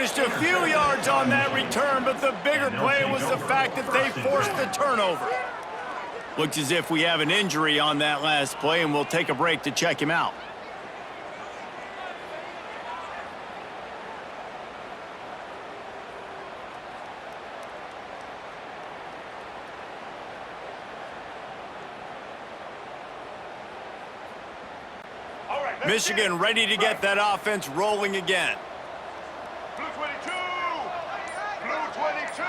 finished a few yards on that return, but the bigger play was the fact that they forced the turnover. Looks as if we have an injury on that last play, and we'll take a break to check him out. Michigan ready to get that offense rolling again. Blue 22! Blue 22!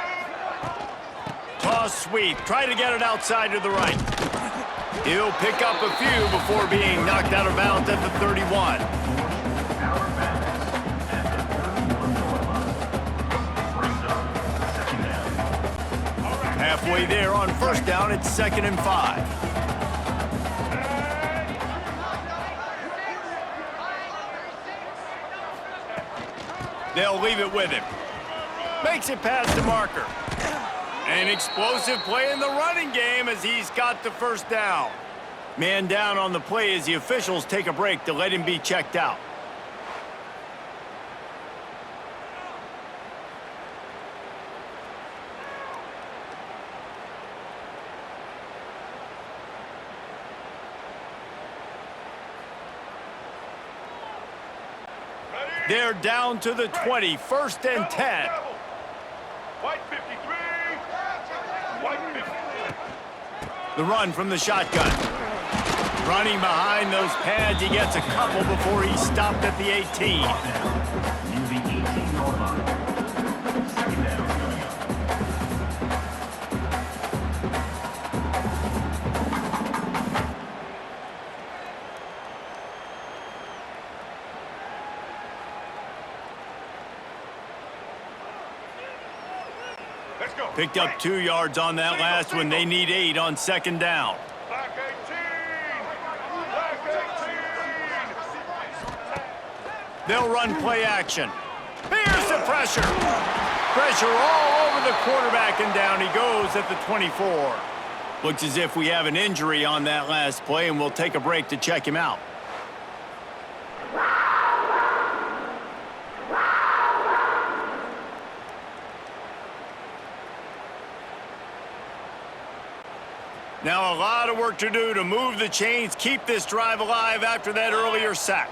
Toss sweep. Try to get it outside to the right. He'll pick up a few before being knocked out of bounds at the 31. Halfway there on first down, it's 2nd and 5. They'll leave it with him. Makes it past the marker. An explosive play in the running game as he's got the first down. Man down on the play as the officials take a break to let him be checked out. They're down to the 20, 1st and 10. White 53. White 53. The run from the shotgun. Running behind those pads, he gets a couple before he's stopped at the 18. Let's go. Picked up 2 yards on that last one. They need 8 on 2nd down. Black 18. Black 18. They'll run play action. Here's the pressure. Pressure all over the quarterback, and down he goes at the 24. Looks as if we have an injury on that last play, and we'll take a break to check him out. Now a lot of work to do to move the chains, keep this drive alive after that earlier sack.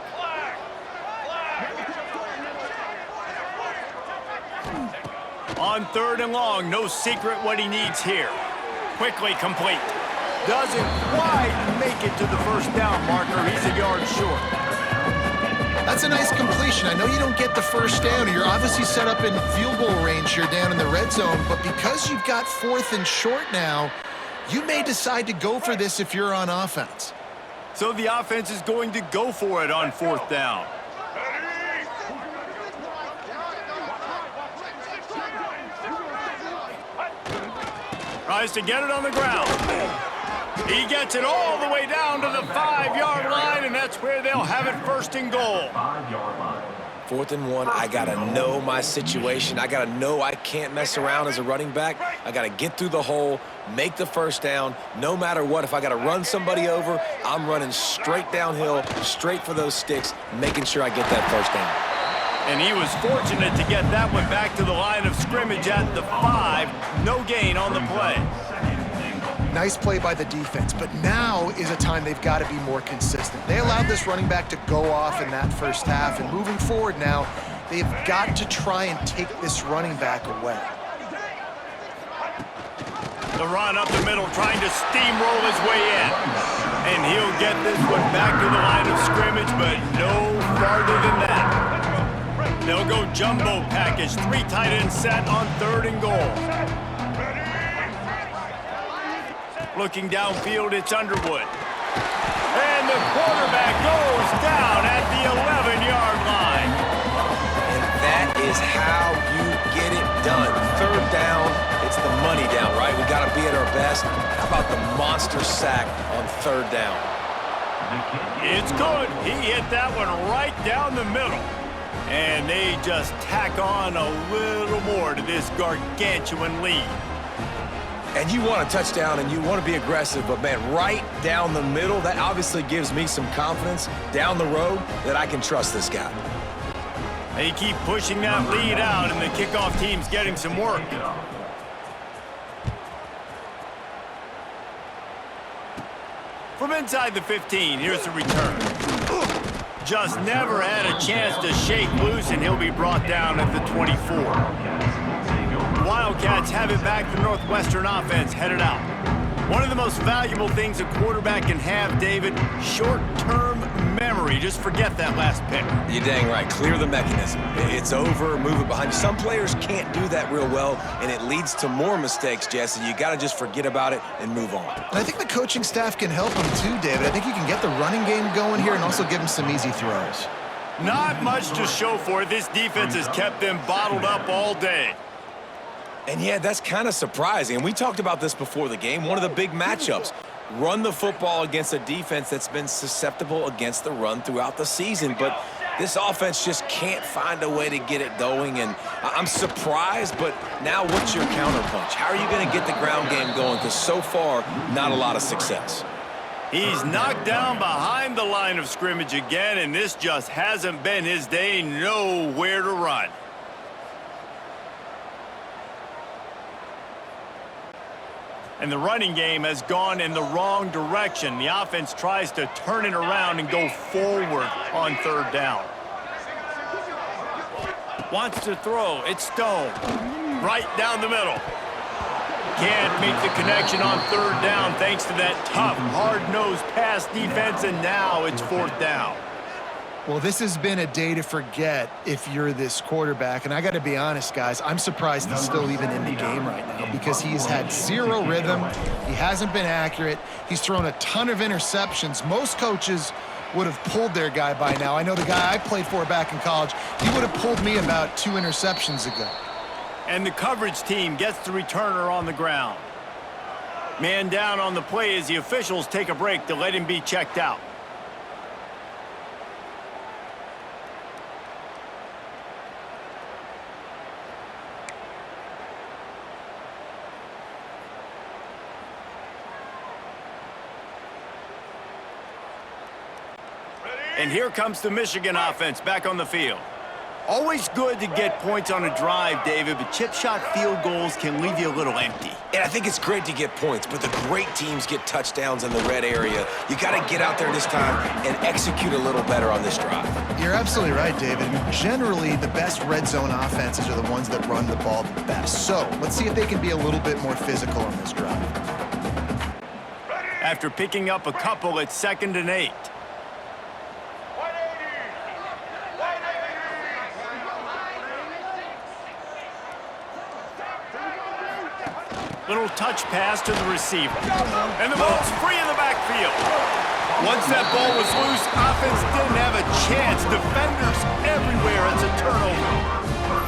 On 3rd and long, no secret what he needs here. Quickly complete. Doesn't quite make it to the first down marker. He's a yard short. That's a nice completion. I know you don't get the first down. You're obviously set up in field goal range here down in the red zone, but because you've got 4th and short now, you may decide to go for this if you're on offense. So the offense is going to go for it on 4th down. Tries to get it on the ground. He gets it all the way down to the 5-yard line, and that's where they'll have it 1st and goal. 4th and 1, I got to know my situation. I got to know I can't mess around as a running back. I got to get through the hole, make the first down. No matter what, if I got to run somebody over, I'm running straight downhill, straight for those sticks, making sure I get that first down. And he was fortunate to get that one back to the line of scrimmage at the 5. No gain on the play. Nice play by the defense, but now is a time they've got to be more consistent. They allowed this running back to go off in that first half, and moving forward now, they've got to try and take this running back away. The run up the middle, trying to steamroll his way in. And he'll get this one back to the line of scrimmage, but no farther than that. They'll go jumbo package, 3 tight end set on 3rd and goal. Looking downfield, it's Underwood. And the quarterback goes down at the 11-yard line. And that is how you get it done. 3rd down, it's the money down, right? We got to be at our best. How about the monster sack on 3rd down? It's good. He hit that one right down the middle. And they just tack on a little more to this gargantuan lead. And you want a touchdown and you want to be aggressive, but man, right down the middle, that obviously gives me some confidence down the road that I can trust this guy. They keep pushing that lead out, and the kickoff team's getting some work. From inside the 15, here's the return. Just never had a chance to shake loose, and he'll be brought down at the 24. Wildcats have it back. The Northwestern offense headed out. One of the most valuable things a quarterback can have, David, short-term memory. Just forget that last pick. You're dang right. Clear the mechanism. It's over, move it behind you. Some players can't do that real well, and it leads to more mistakes, Jesse. You got to just forget about it and move on. And I think the coaching staff can help him too, David. I think you can get the running game going here and also give him some easy throws. Not much to show for it. This defense has kept them bottled up all day. And yeah, that's kind of surprising. And we talked about this before the game. One of the big matchups. Run the football against a defense that's been susceptible against the run throughout the season. But this offense just can't find a way to get it going. And I'm surprised, but now what's your counterpunch? How are you going to get the ground game going? Because so far, not a lot of success. He's knocked down behind the line of scrimmage again, and this just hasn't been his day. Nowhere to run. And the running game has gone in the wrong direction. The offense tries to turn it around and go forward on third down. Wants to throw. It's Stone. Right down the middle. Can't make the connection on third down thanks to that tough, hard-nosed pass defense, and now it's fourth down. Well, this has been a day to forget if you're this quarterback. And I got to be honest, guys, I'm surprised he's still even in the game right now because he's had zero rhythm. He hasn't been accurate. He's thrown a ton of interceptions. Most coaches would have pulled their guy by now. I know the guy I played for back in college, he would have pulled me about 2 interceptions ago. And the coverage team gets the returner on the ground. Man down on the play as the officials take a break to let him be checked out. And here comes the Michigan offense back on the field. Always good to get points on a drive, David, but chip shot field goals can leave you a little empty. And I think it's great to get points, but the great teams get touchdowns in the red area. You got to get out there this time and execute a little better on this drive. You're absolutely right, David. Generally, the best red zone offenses are the ones that run the ball the best. So let's see if they can be a little bit more physical on this drive. After picking up a couple, it's 2nd and 8. Little touch pass to the receiver. And the ball's free in the backfield. Once that ball was loose, offense didn't have a chance. Defenders everywhere. It's a turnover.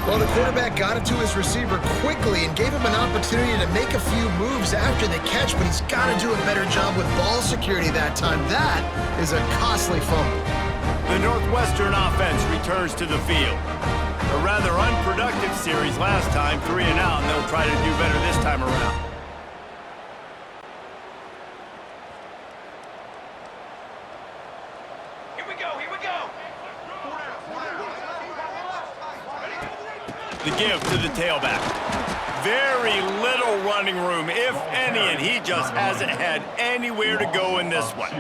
Well, the quarterback got it to his receiver quickly and gave him an opportunity to make a few moves after the catch, but he's got to do a better job with ball security that time. That is a costly fumble. The Northwestern offense returns to the field. A rather unproductive series last time, 3 and out, and they'll try to do better this time around. Here we go, here we go. The give to the tailback. Very little running room, if any, and he just hasn't had anywhere to go in this one.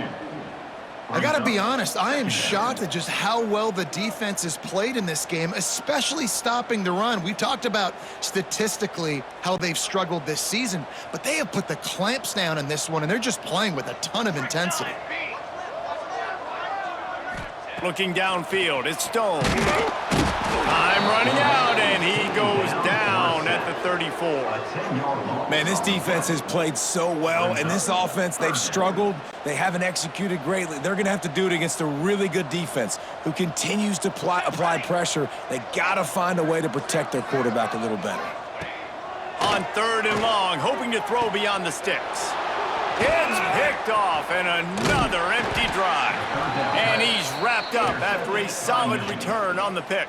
I got to be honest, I am shocked at just how well the defense has played in this game, especially stopping the run. We've talked about statistically how they've struggled this season, but they have put the clamps down in this one, and they're just playing with a ton of intensity. Looking downfield, it's Stone. Time running out, and he goes down at the 34. Man, this defense has played so well, and this offense, they've struggled. They haven't executed greatly. They're going to have to do it against a really good defense who continues to apply pressure. They got to find a way to protect their quarterback a little better. On 3rd and long, hoping to throw beyond the sticks. It's picked off, and another empty drive. And he's wrapped up after a solid return on the pick.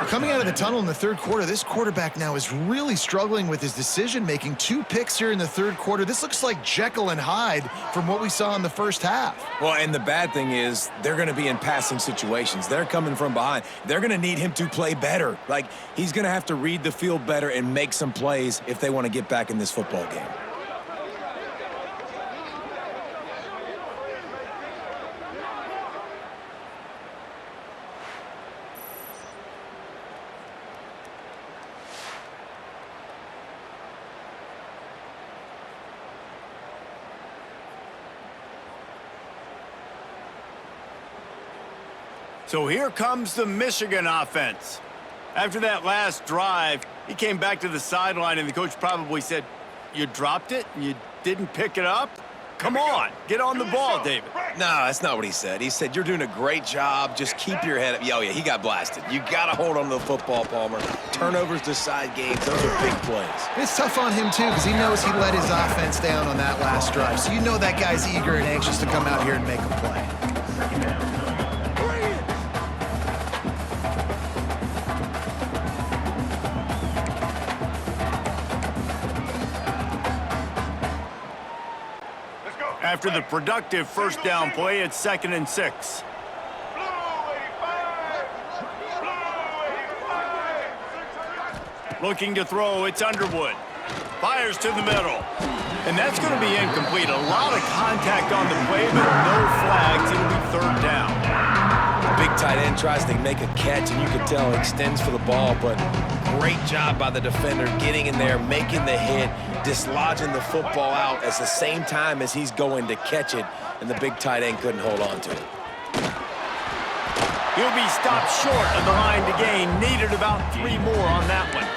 Coming out of the tunnel in the third quarter, this quarterback now is really struggling with his decision-making. 2 picks here in the third quarter. This looks like Jekyll and Hyde from what we saw in the first half. Well, and the bad thing is they're going to be in passing situations. They're coming from behind. They're going to need him to play better. Like, he's going to have to read the field better and make some plays if they want to get back in this football game. So here comes the Michigan offense. After that last drive, he came back to the sideline, and the coach probably said, "You dropped it? You didn't pick it up? Come on, get on the ball, David." No, that's not what he said. He said, "You're doing a great job. Just keep your head up." Oh, yeah, he got blasted. You got to hold on to the football, Palmer. Turnovers decide games. Those are big plays. It's tough on him, too, because he knows he let his offense down on that last drive. So you know that guy's eager and anxious to come out here and make a play. After the productive first down play, it's 2nd and 6. Blue 85. Blue 85. Looking to throw, it's Underwood. Fires to the middle. And that's going to be incomplete. A lot of contact on the play, but no flags. It'll be 3rd down. The big tight end tries to make a catch, and you can tell extends for the ball, but great job by the defender getting in there, making the hit, dislodging the football out at the same time as he's going to catch it, and the big tight end couldn't hold on to it. He'll be stopped short of the line to gain. Needed about 3 more on that one.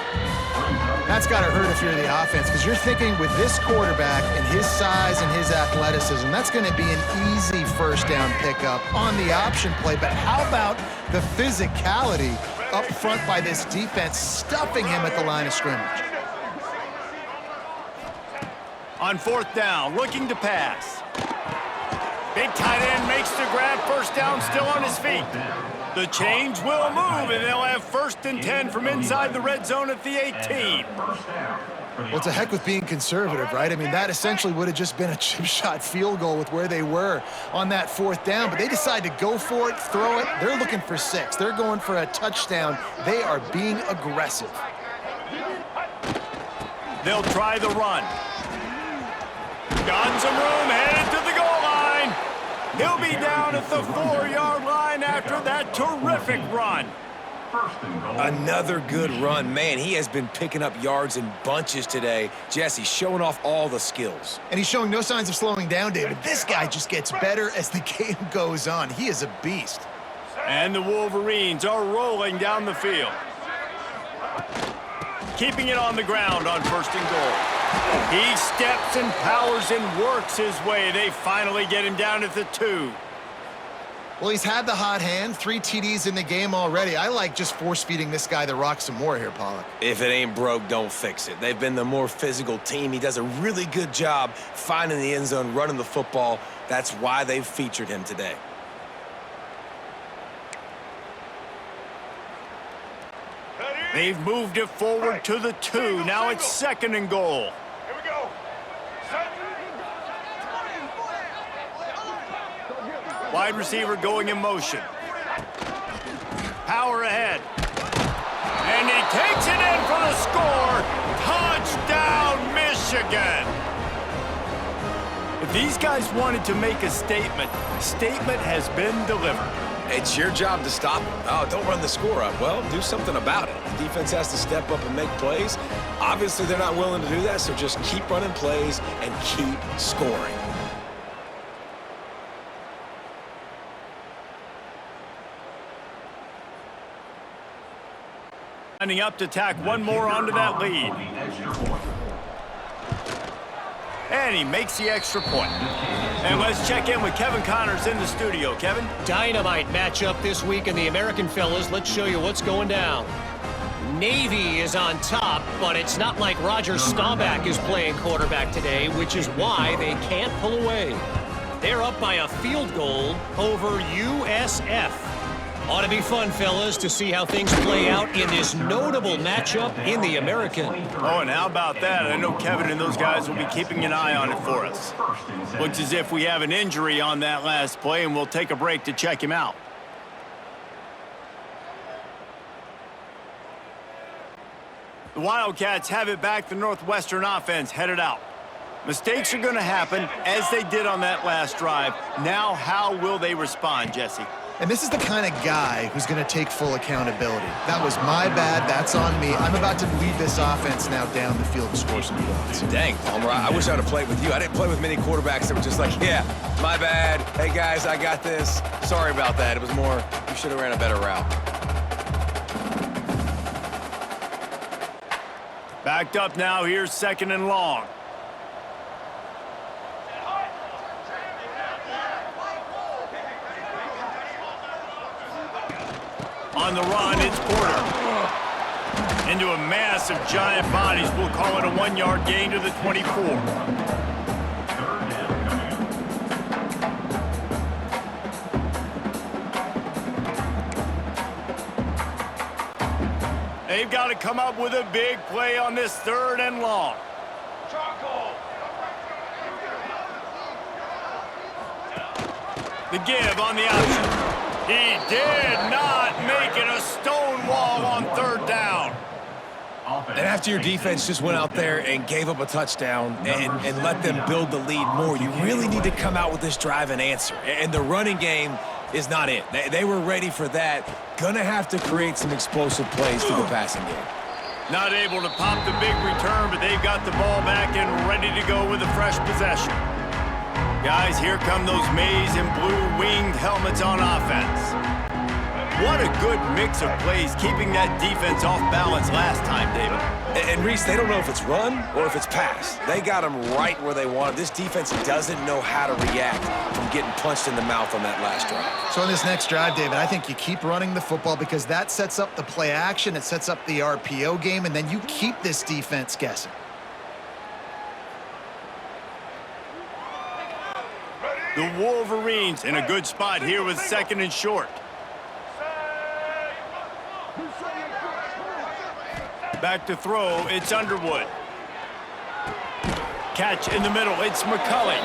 That's got to hurt if you're the offense, because you're thinking with this quarterback and his size and his athleticism, that's going to be an easy first down pickup on the option play. But how about the physicality up front by this defense, stuffing him at the line of scrimmage? On 4th down, looking to pass. Big tight end makes the grab. First down, still on his feet. The change will move, and they'll have 1st and 10 from inside the red zone at the 18. Well, it's a heck with being conservative, right? I mean, that essentially would have just been a chip shot field goal with where they were on that 4th down, but they decide to go for it, throw it. They're looking for 6. They're going for a touchdown. They are being aggressive. They'll try the run. Got some room, headed to the goal line. He'll be down at the 4-yard line after that terrific run. Another good run. Man, he has been picking up yards in bunches today. Jesse showing off all the skills. And he's showing no signs of slowing down, David. This guy just gets better as the game goes on. He is a beast. And the Wolverines are rolling down the field. Keeping it on the ground on 1st and goal. He steps and powers and works his way. They finally get him down at the 2. Well, he's had the hot hand, 3 TDs in the game already. I like just force-feeding this guy the rock some more here, Pollock. If it ain't broke, don't fix it. They've been the more physical team. He does a really good job finding the end zone, running the football. That's why they've featured him today. They've moved it forward to the 2. Now it's 2nd and goal. Here we go. Set. Wide receiver going in motion. Power ahead. And he takes it in for the score. Touchdown, Michigan. If these guys wanted to make a statement, statement has been delivered. It's your job to stop him. Oh, don't run the score up. Well, do something about it. The defense has to step up and make plays. Obviously, they're not willing to do that, so just keep running plays and keep scoring. Lining up to tack one more onto that lead. And he makes the extra point. And let's check in with Kevin Connors in the studio. Kevin? Dynamite matchup this week in the American fellas. Let's show you what's going down. Navy is on top, but it's not like Roger Staubach is playing quarterback today, which is why they can't pull away. They're up by a field goal over USF. Ought to be fun, fellas, to see how things play out in this notable matchup in the American. Oh, and how about that? I know Kevin and those guys will be keeping an eye on it for us. Looks as if we have an injury on that last play, and we'll take a break to check him out. The Wildcats have it back. The Northwestern offense headed out. Mistakes are going to happen, as they did on that last drive. Now, how will they respond, Jesse? And this is the kind of guy who's going to take full accountability. That was my bad. That's on me. I'm about to lead this offense now down the field and score some points. Dang, Palmer, I wish I would have played with you. I didn't play with many quarterbacks that were just like, yeah, my bad. Hey, guys, I got this. Sorry about that. It was more, you should have ran a better route. Backed up now. Here's 2nd and long. On the run, it's Porter. Into a mass of giant bodies. We'll call it a 1-yard gain to the 24. They've got to come up with a big play on this 3rd and long. The give on the option. He did not make it a stone wall on 3rd down. And after your defense just went out there and gave up a touchdown and let them build the lead more, you really need to come out with this drive and answer. And the running game is not it. They were ready for that. Gonna have to create some explosive plays through the passing game. Not able to pop the big return, but they've got the ball back and ready to go with a fresh possession. Guys, here come those maize and blue winged helmets on offense. What a good mix of plays, keeping that defense off balance last time, David. And Reese, they don't know if it's run or if it's pass. They got them right where they want it. This defense doesn't know how to react from getting punched in the mouth on that last drive. So on this next drive, David, I think you keep running the football because that sets up the play action, it sets up the RPO game, and then you keep this defense guessing. The Wolverines in a good spot here with 2nd and short. Back to throw, it's Underwood. Catch in the middle, it's McCulley.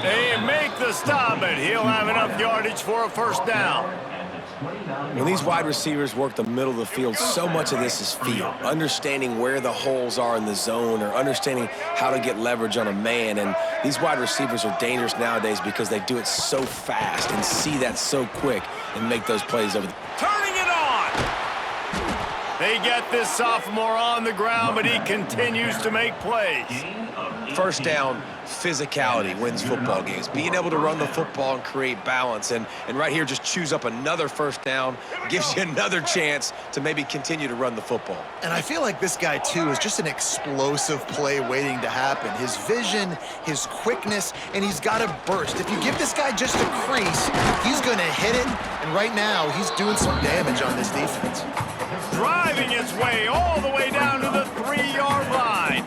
They make the stop, and he'll have enough yardage for a 1st down. When these wide receivers work the middle of the field, so much of this is feel. Understanding where the holes are in the zone or understanding how to get leverage on a man. And these wide receivers are dangerous nowadays because they do it so fast and see that so quick and make those plays over the... Turning it on! They get this sophomore on the ground, but he continues to make plays. 1st down, physicality wins football games. Being able to run the football and create balance. And right here, just choose up another 1st down, gives you another chance to maybe continue to run the football. And I feel like this guy, too, is just an explosive play waiting to happen. His vision, his quickness, and he's got a burst. If you give this guy just a crease, he's going to hit it. And right now, he's doing some damage on this defense. Driving its way all the way down to the 3-yard line.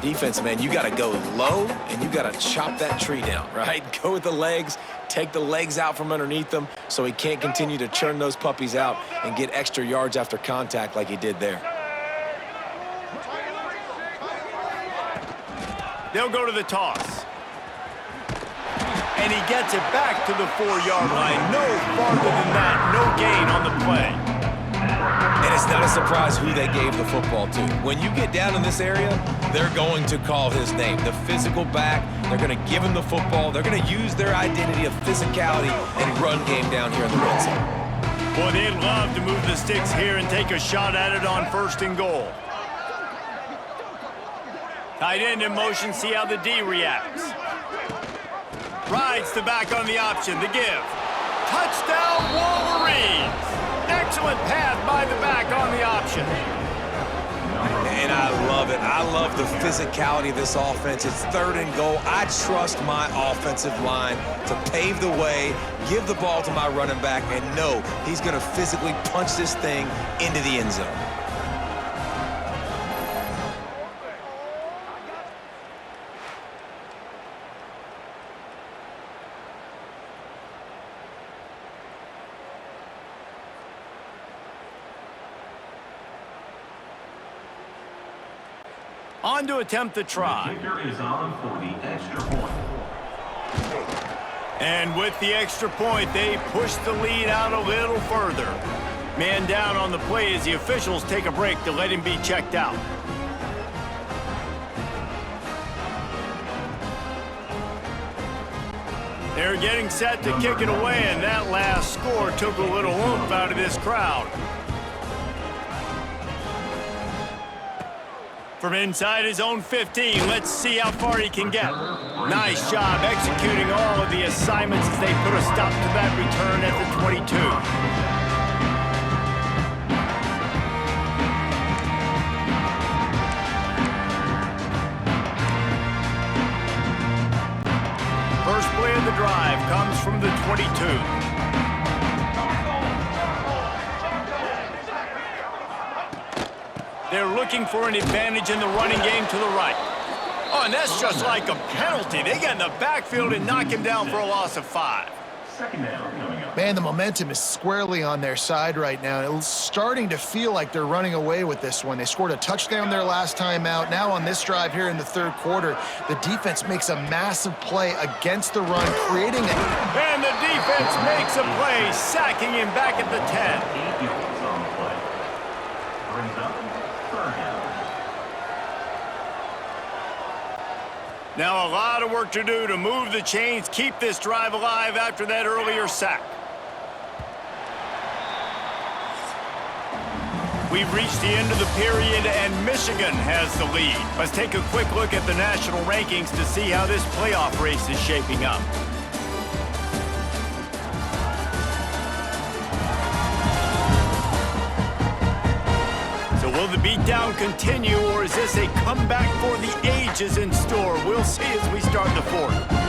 Defense, man, you got to go low, and you got to chop that tree down, right? Go with the legs, take the legs out from underneath them so he can't continue to churn those puppies out and get extra yards after contact like he did there. They'll go to the toss. And he gets it back to the 4-yard line. No farther than that, no gain on the play. And it's not a surprise who they gave the football to. When you get down in this area, they're going to call his name. The physical back, they're going to give him the football. They're going to use their identity of physicality and run game down here in the red zone. Boy, they'd love to move the sticks here and take a shot at it on 1st and goal. Tight end in motion, see how the D reacts. Rides the back on the option, the give. Touchdown, Wolverines! Excellent pass by the back on the option. And I love love it. I love the physicality of this offense. It's 3rd and goal. I trust my offensive line to pave the way, give the ball to my running back, and know he's going to physically punch this thing into the end zone. On to attempt the try. The kicker is on for the extra point. And with the extra point, they push the lead out a little further. Man down on the play as the officials take a break to let him be checked out. They're getting set to kick it away, and that last score took a little oomph out of this crowd. From inside his own 15, let's see how far he can get. Nice job executing all of the assignments as they put a stop to that return at the 22. First play of the drive comes from the 22. They're looking for an advantage in the running game to the right. Oh, and that's just like a penalty. They get in the backfield and knock him down for a loss of 5. Second down coming up. Man, the momentum is squarely on their side right now. It's starting to feel like they're running away with this one. They scored a touchdown their last time out. Now on this drive here in the 3rd quarter, the defense makes a massive play against the run, creating a... And the defense makes a play, sacking him back at the 10. 8 yards on the play. Brings up 3rd down. Now a lot of work to do to move the chains, keep this drive alive after that earlier sack. We've reached the end of the period, and Michigan has the lead. Let's take a quick look at the national rankings to see how this playoff race is shaping up. So will the beatdown continue, or is this a comeback for the ages in store? We'll see as we start the 4th.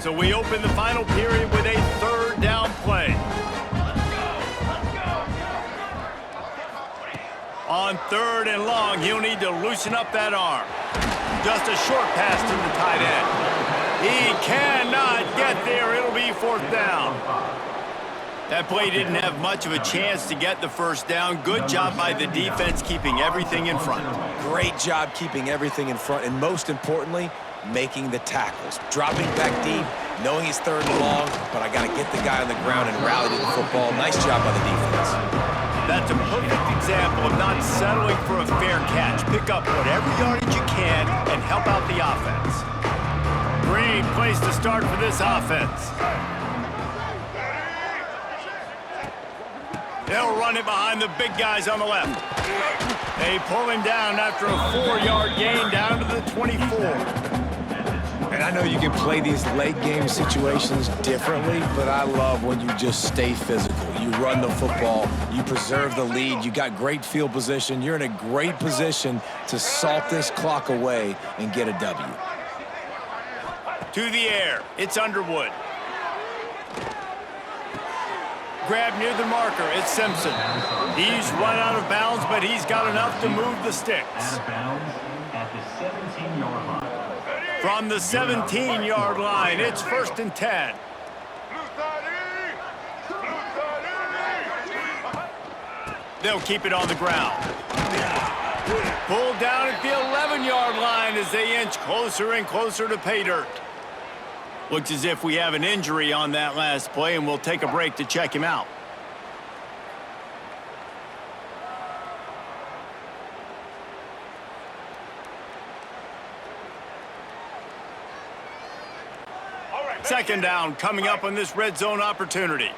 So we open the final period with a 3rd down play. On 3rd and long, he'll need to loosen up that arm. Just a short pass to the tight end. He cannot get there. It'll be 4th down. That play didn't have much of a chance to get the 1st down. Good job by the defense keeping everything in front. Great job keeping everything in front, and most importantly, making the tackles. Dropping back deep, knowing he's 3rd and long, but I got to get the guy on the ground and rally to the football. Nice job by the defense. That's a perfect example of not settling for a fair catch. Pick up whatever yardage you can and help out the offense. Great place to start for this offense. They'll run it behind the big guys on the left. They pull him down after a 4-yard gain down to the 24. And I know you can play these late game situations differently, but I love when you just stay physical. You run the football, you preserve the lead, you got great field position. You're in a great position to salt this clock away and get a W. To the air, it's Underwood. Grab near the marker, it's Simpson. He's run out of bounds, but he's got enough to move the sticks. Out of bounds at the 17-yard line. From the 17-yard line, it's 1st and 10. They'll keep it on the ground. Pulled down at the 11-yard line as they inch closer and closer to pay dirt. Looks as if we have an injury on that last play, and we'll take a break to check him out. Second down coming up on this red zone opportunity.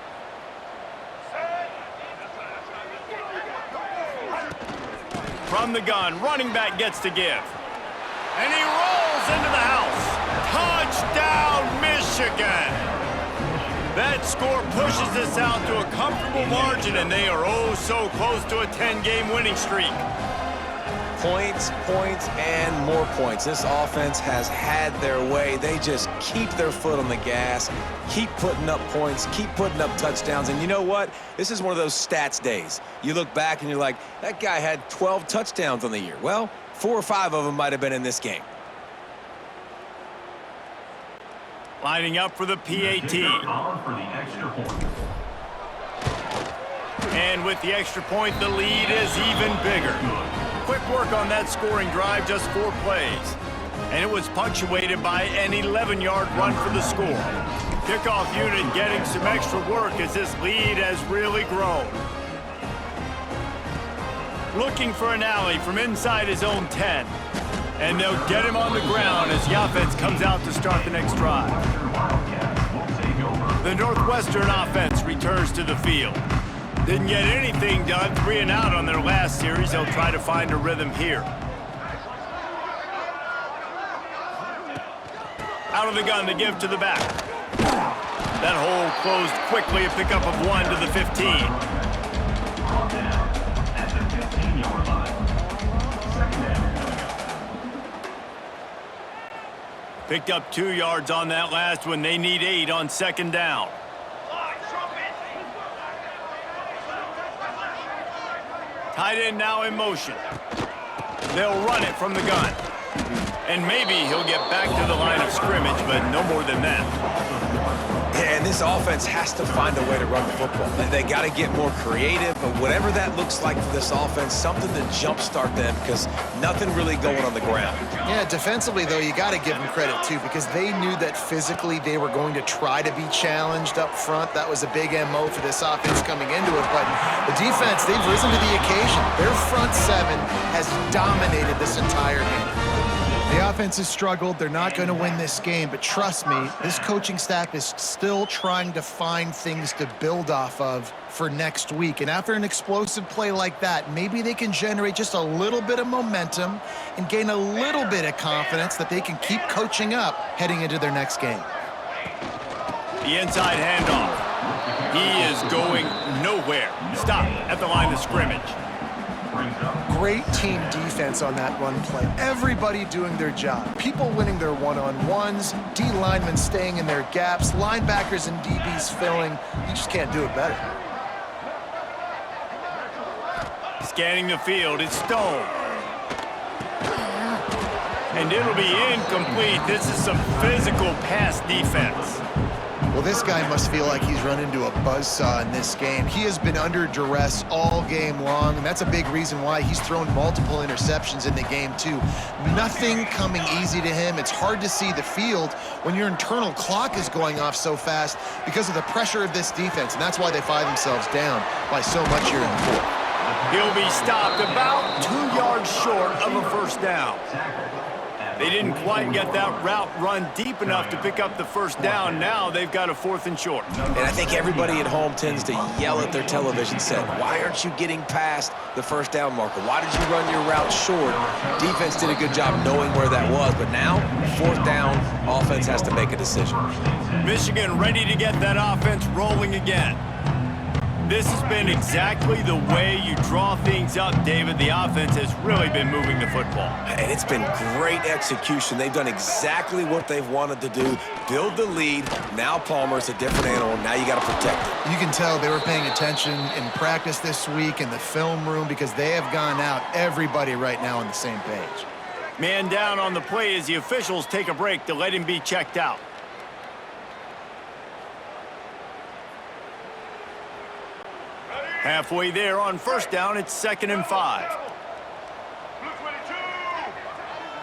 From the gun, running back gets to give. And he rolls into the house. Touchdown, Michigan! That score pushes us out to a comfortable margin, and they are oh so close to a 10-game winning streak. Points, points, and more points. This offense has had their way. They just keep their foot on the gas, keep putting up points, keep putting up touchdowns. And you know what? This is one of those stats days. You look back and you're like, that guy had 12 touchdowns on the year. Well, 4 or 5 of them might have been in this game. Lining up for the PAT. Calling for the extra point. And with the extra point, the lead is even bigger. Quick work on that scoring drive, just 4 plays. And it was punctuated by an 11-yard run for the score. Kickoff unit getting some extra work as this lead has really grown. Looking for an alley from inside his own 10. And they'll get him on the ground as the offense comes out to start the next drive. The Northwestern offense returns to the field. Didn't get anything done, 3 and out on their last series. They'll try to find a rhythm here. Out of the gun to give to the back. That hole closed quickly, a pickup of 1 to the 15. Brought down at the 15-yard line. Second down. Picked up 2 yards on that last one. They need 8 on second down. Tight end now in motion. They'll run it from the gun. And maybe he'll get back to the line of scrimmage, but no more than that. Yeah, and this offense has to find a way to run the football. They got to get more creative, but whatever that looks like for this offense, something to jumpstart them because nothing really going on the ground. Yeah, defensively, though, you got to give them credit, too, because they knew that physically they were going to try to be challenged up front. That was a big MO for this offense coming into it. But the defense, they've risen to the occasion. Their front 7 has dominated this entire game. The offense has struggled. They're not going to win this game, but trust me, this coaching staff is still trying to find things to build off of for next week. And after an explosive play like that, maybe they can generate just a little bit of momentum and gain a little bit of confidence that they can keep coaching up heading into their next game. The inside handoff. He is going nowhere. Stop at the line of scrimmage. Great team defense on that run play. Everybody doing their job. People winning their one-on-ones, D linemen staying in their gaps, linebackers and DBs filling. You just can't do it better. Scanning the field, it's Stone. And it'll be incomplete. This is some physical pass defense. Well, this guy must feel like he's run into a buzzsaw in this game. He has been under duress all game long, and that's a big reason why he's thrown multiple interceptions in the game, too. Nothing coming easy to him. It's hard to see the field when your internal clock is going off so fast because of the pressure of this defense, and that's why they find themselves down by so much here in the fourth. He'll be stopped about 2 yards short of a first down. They didn't quite get that route run deep enough to pick up the first down. Now they've got a 4th and short. And I think everybody at home tends to yell at their television set, why aren't you getting past the first down marker? Why did you run your route short? Defense did a good job knowing where that was, but now, 4th down, offense has to make a decision. Michigan ready to get that offense rolling again. This has been exactly the way you draw things up, David. The offense has really been moving the football. And it's been great execution. They've done exactly what they've wanted to do. Build the lead. Now Palmer's a different animal. Now you got to protect it. You can tell they were paying attention in practice this week in the film room because they have gone out, everybody right now on the same page. Man down on the play as the officials take a break to let him be checked out. Halfway there on first down, it's 2nd and 5. Blue 22.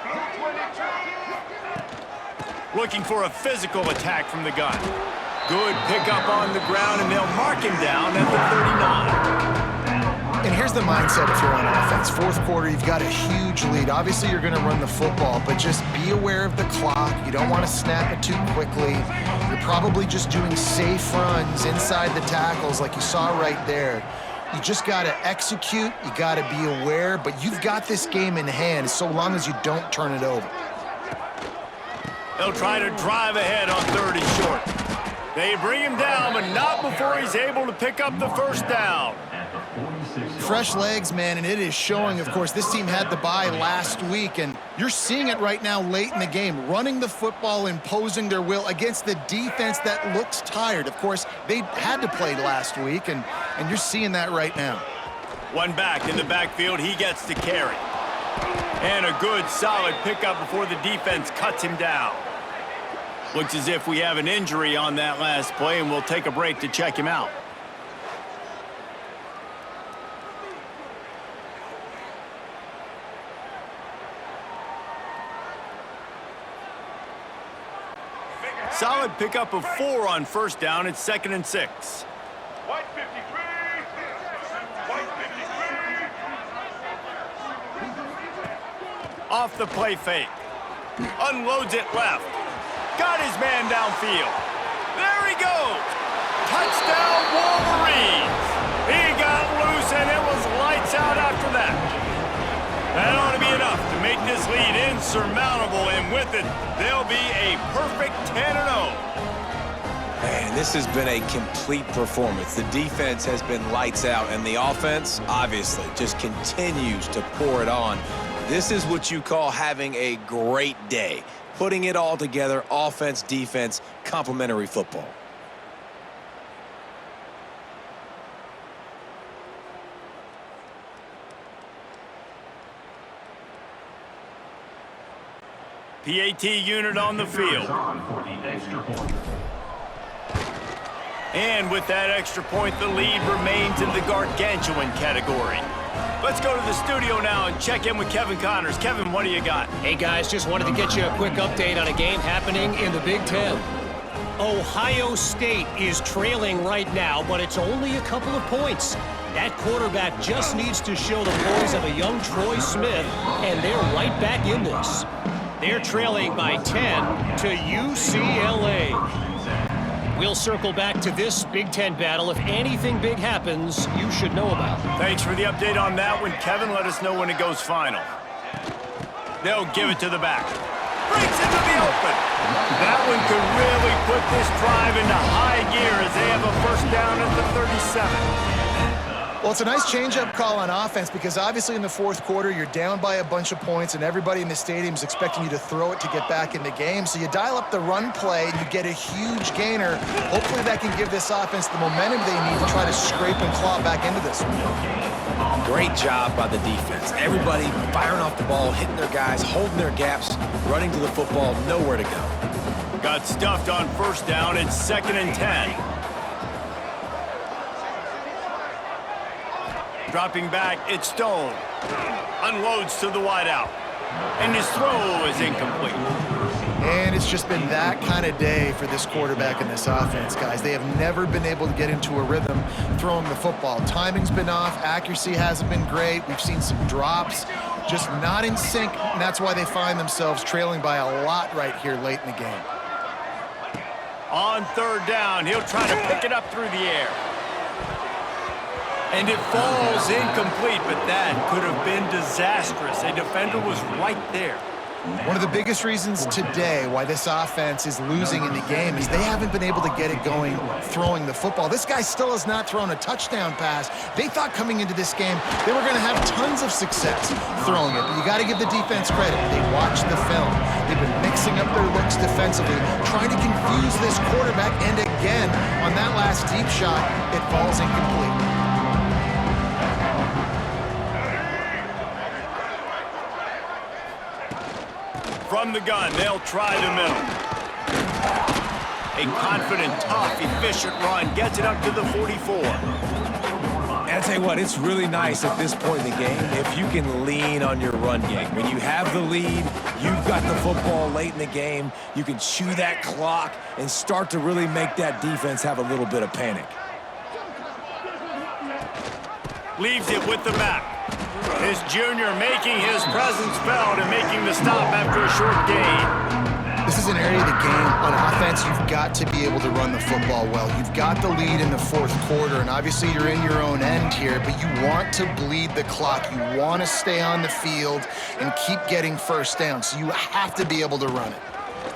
Blue 22. Looking for a physical attack from the gun. Good pickup on the ground, and they'll mark him down at the 39. And here's the mindset if you're on offense. 4th quarter, you've got a huge lead. Obviously, you're going to run the football, but just be aware of the clock. You don't want to snap it too quickly. You're probably just doing safe runs inside the tackles like you saw right there. You just got to execute. You got to be aware, but you've got this game in hand so long as you don't turn it over. They'll try to drive ahead on 3rd and short. They bring him down, but not before he's able to pick up the first down. At the 46-yard Fresh legs, man, and it is showing. Of course, this team had the bye last week, and you're seeing it right now late in the game, running the football, imposing their will against the defense that looks tired. Of course, they had to play last week, and you're seeing that right now. One back in the backfield, he gets to carry. And a good, solid pickup before the defense cuts him down. Looks as if we have an injury on that last play, and we'll take a break to check him out. Solid pickup of 4 on first down. It's 2nd and 6. White 53. White 53. Off the play fake. Unloads it left. Got his man downfield. There he goes. Touchdown, Wolverines. He got loose, and it was lights out after that. That ought to be enough to make this lead insurmountable, and with it, they'll be a perfect 10-0. Man, this has been a complete performance. The defense has been lights out, and the offense, obviously, just continues to pour it on. This is what you call having a great day. Putting it all together, offense, defense, complementary football. PAT unit on the field. on for the extra point. And with that extra point, the lead remains in the gargantuan category. Let's go to the studio now and check in with Kevin Connors. Kevin, what do you got? Hey guys, just wanted to get you a quick update on a game happening in the Big Ten. Ohio State is trailing right now, but it's only a couple of points. That quarterback just needs to show the poise of a young Troy Smith, and they're right back in this. They're trailing by 10 to UCLA. We'll circle back to this Big Ten battle. If anything big happens, you should know about. Thanks for the update on that one, Kevin. Let us know when it goes final. They'll give it to the back. Breaks into the open. That one could really put this drive into high gear as they have a first down at the 37. Well, it's a nice change-up call on offense because obviously in the fourth quarter, you're down by a bunch of points and everybody in the stadium is expecting you to throw it to get back in the game. So you dial up the run play and you get a huge gainer. Hopefully that can give this offense the momentum they need to try to scrape and claw back into this one. Great job by the defense. Everybody firing off the ball, hitting their guys, holding their gaps, running to the football, nowhere to go. Got stuffed on first down. It's 2nd and 10. Dropping back, it's Stone. Unloads to the wideout. And his throw is incomplete. And it's just been that kind of day for this quarterback and this offense, guys. They have never been able to get into a rhythm throwing the football. Timing's been off. Accuracy hasn't been great. We've seen some drops. Just not in sync, and that's why they find themselves trailing by a lot right here late in the game. On third down, he'll try to pick it up through the air. And it falls incomplete, but that could have been disastrous. A defender was right there. One of the biggest reasons today why this offense is losing in the game is they haven't been able to get it going throwing the football. This guy still has not thrown a touchdown pass. They thought coming into this game they were going to have tons of success throwing it. But you got to give the defense credit. They watched the film. They've been mixing up their looks defensively, trying to confuse this quarterback. And again, on that last deep shot, it falls incomplete. From the gun, they'll try the middle. A confident, tough, efficient run gets it up to the 44. And I tell you what, it's really nice at this point in the game if you can lean on your run game. When you have the lead, you've got the football late in the game, you can chew that clock and start to really make that defense have a little bit of panic. Leaves it with the back. This junior making his presence felt and making the stop after a short gain. This is an area of the game on offense you've got to be able to run the football well. You've got the lead in the fourth quarter, and obviously you're in your own end here, but you want to bleed the clock. You want to stay on the field and keep getting first down, so you have to be able to run it.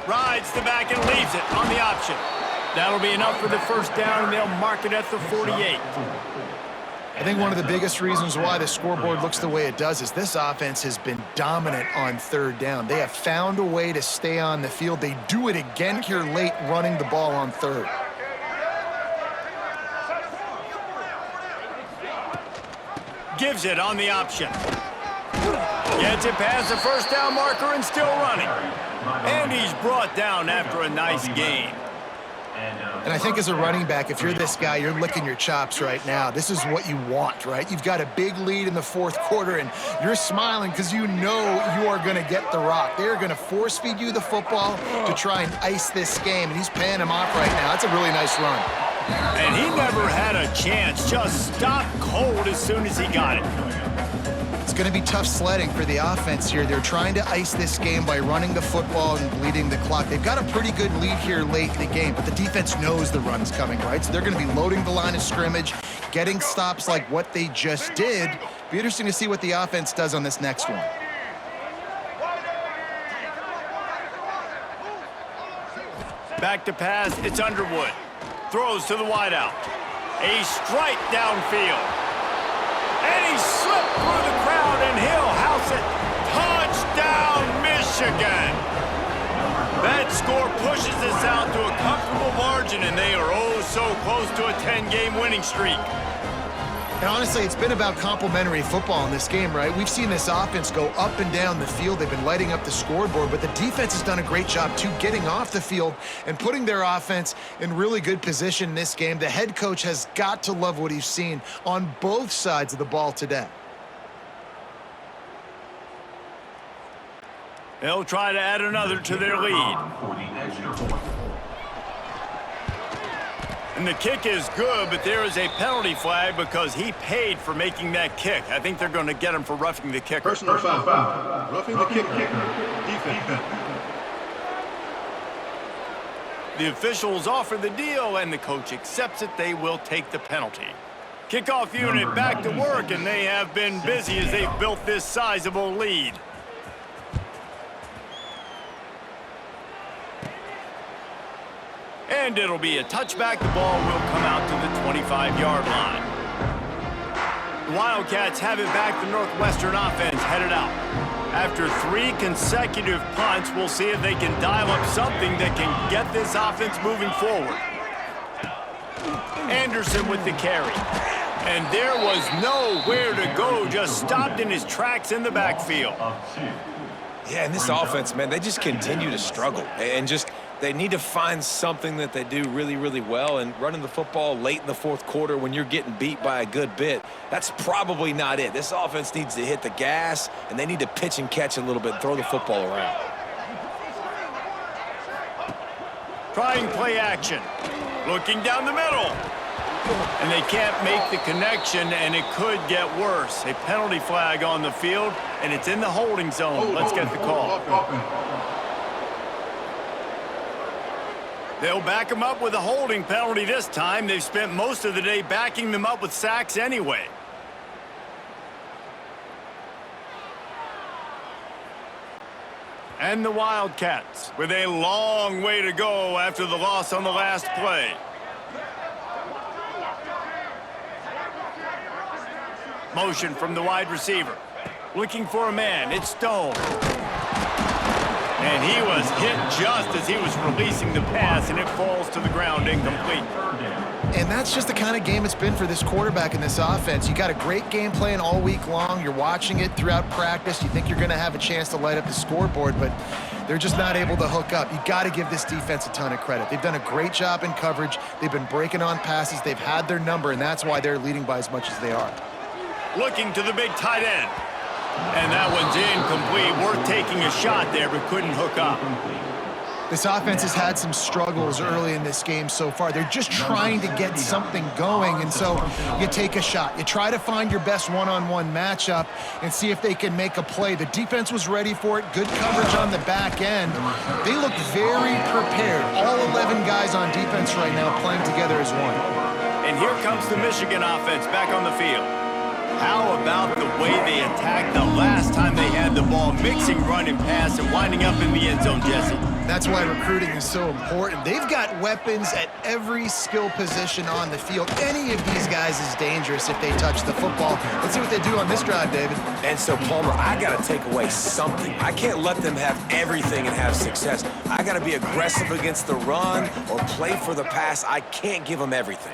Rides the back and leaves it on the option. That'll be enough for the first down, and they'll mark it at the 48. I think one of the biggest reasons why the scoreboard looks the way it does is this offense has been dominant on third down. They have found a way to stay on the field. They do it again here late, running the ball on third. Gives it on the option. Gets it past the first down marker and still running. And he's brought down after a nice gain. And I think as a running back, if you're this guy, you're licking your chops right now. This is what you want, right? You've got a big lead in the fourth quarter, and you're smiling because you know you are going to get the rock. They're going to force feed you the football to try and ice this game, and he's paying him off right now. That's a really nice run. And he never had a chance. Just stopped cold as soon as he got it. It's going to be tough sledding for the offense here. They're trying to ice this game by running the football and bleeding the clock. They've got a pretty good lead here late in the game, but the defense knows the run's coming, right? So they're going to be loading the line of scrimmage, getting stops like what they just did. Be interesting to see what the offense does on this next one. Back to pass, it's Underwood. Throws to the wideout. A strike downfield. And he slipped through the crowd, and he'll house it. Touchdown, Michigan! That score pushes us out to a comfortable margin, and they are oh so close to a 10-game winning streak. And honestly, it's been about complementary football in this game, right? We've seen this offense go up and down the field. They've been lighting up the scoreboard, but the defense has done a great job, too, getting off the field and putting their offense in really good position in this game. The head coach has got to love what he's seen on both sides of the ball today. They'll try to add another to their lead. For the extra point. And the kick is good, but there is a penalty flag because he paid for making that kick. I think they're going to get him for roughing the kicker. Personal foul. Roughing the kicker. Defense. The officials offer the deal, and the coach accepts it. They will take the penalty. Kickoff unit back to work, and they have been busy as they've built this sizable lead. And it'll be a touchback. The ball will come out to the 25-yard line. The Wildcats have it back. The Northwestern offense headed out. After 3 consecutive punts, we'll see if they can dial up something that can get this offense moving forward. Anderson with the carry. And there was nowhere to go, just stopped in his tracks in the backfield. Yeah, and this offense, man, they just continue to struggle. And just, they need to find something that they do really, really well. And running the football late in the fourth quarter when you're getting beat by a good bit, that's probably not it. This offense needs to hit the gas, and they need to pitch and catch a little bit and throw the football around. Trying play action. Looking down the middle. And they can't make the connection, and it could get worse. A penalty flag on the field, and it's in the holding zone. Let's get the call. They'll back them up with a holding penalty this time. They've spent most of the day backing them up with sacks anyway. And the Wildcats with a long way to go after the loss on the last play. Motion from the wide receiver. Looking for a man. It's Stone. And he was hit just as he was releasing the pass, and it falls to the ground incomplete. And that's just the kind of game it's been for this quarterback in this offense. You got a great game plan all week long. You're watching it throughout practice. You think you're going to have a chance to light up the scoreboard, but they're just not able to hook up. You got to give this defense a ton of credit. They've done a great job in coverage. They've been breaking on passes. They've had their number, and that's why they're leading by as much as they are. Looking to the big tight end. And that one's incomplete. Worth taking a shot there, but couldn't hook up. This offense has had some struggles early in this game so far. They're just trying to get something going, and so you take a shot. You try to find your best one-on-one matchup and see if they can make a play. The defense was ready for it. Good coverage on the back end. They look very prepared. All 11 guys on defense right now playing together as one. And here comes the Michigan offense back on the field. How about the way they attacked the last time they had the ball, mixing run and pass and winding up in the end zone, Jesse? That's why recruiting is so important. They've got weapons at every skill position on the field. Any of these guys is dangerous if they touch the football. Let's see what they do on this drive, David. And so, Palmer, I got to take away something. I can't let them have everything and have success. I got to be aggressive against the run or play for the pass. I can't give them everything.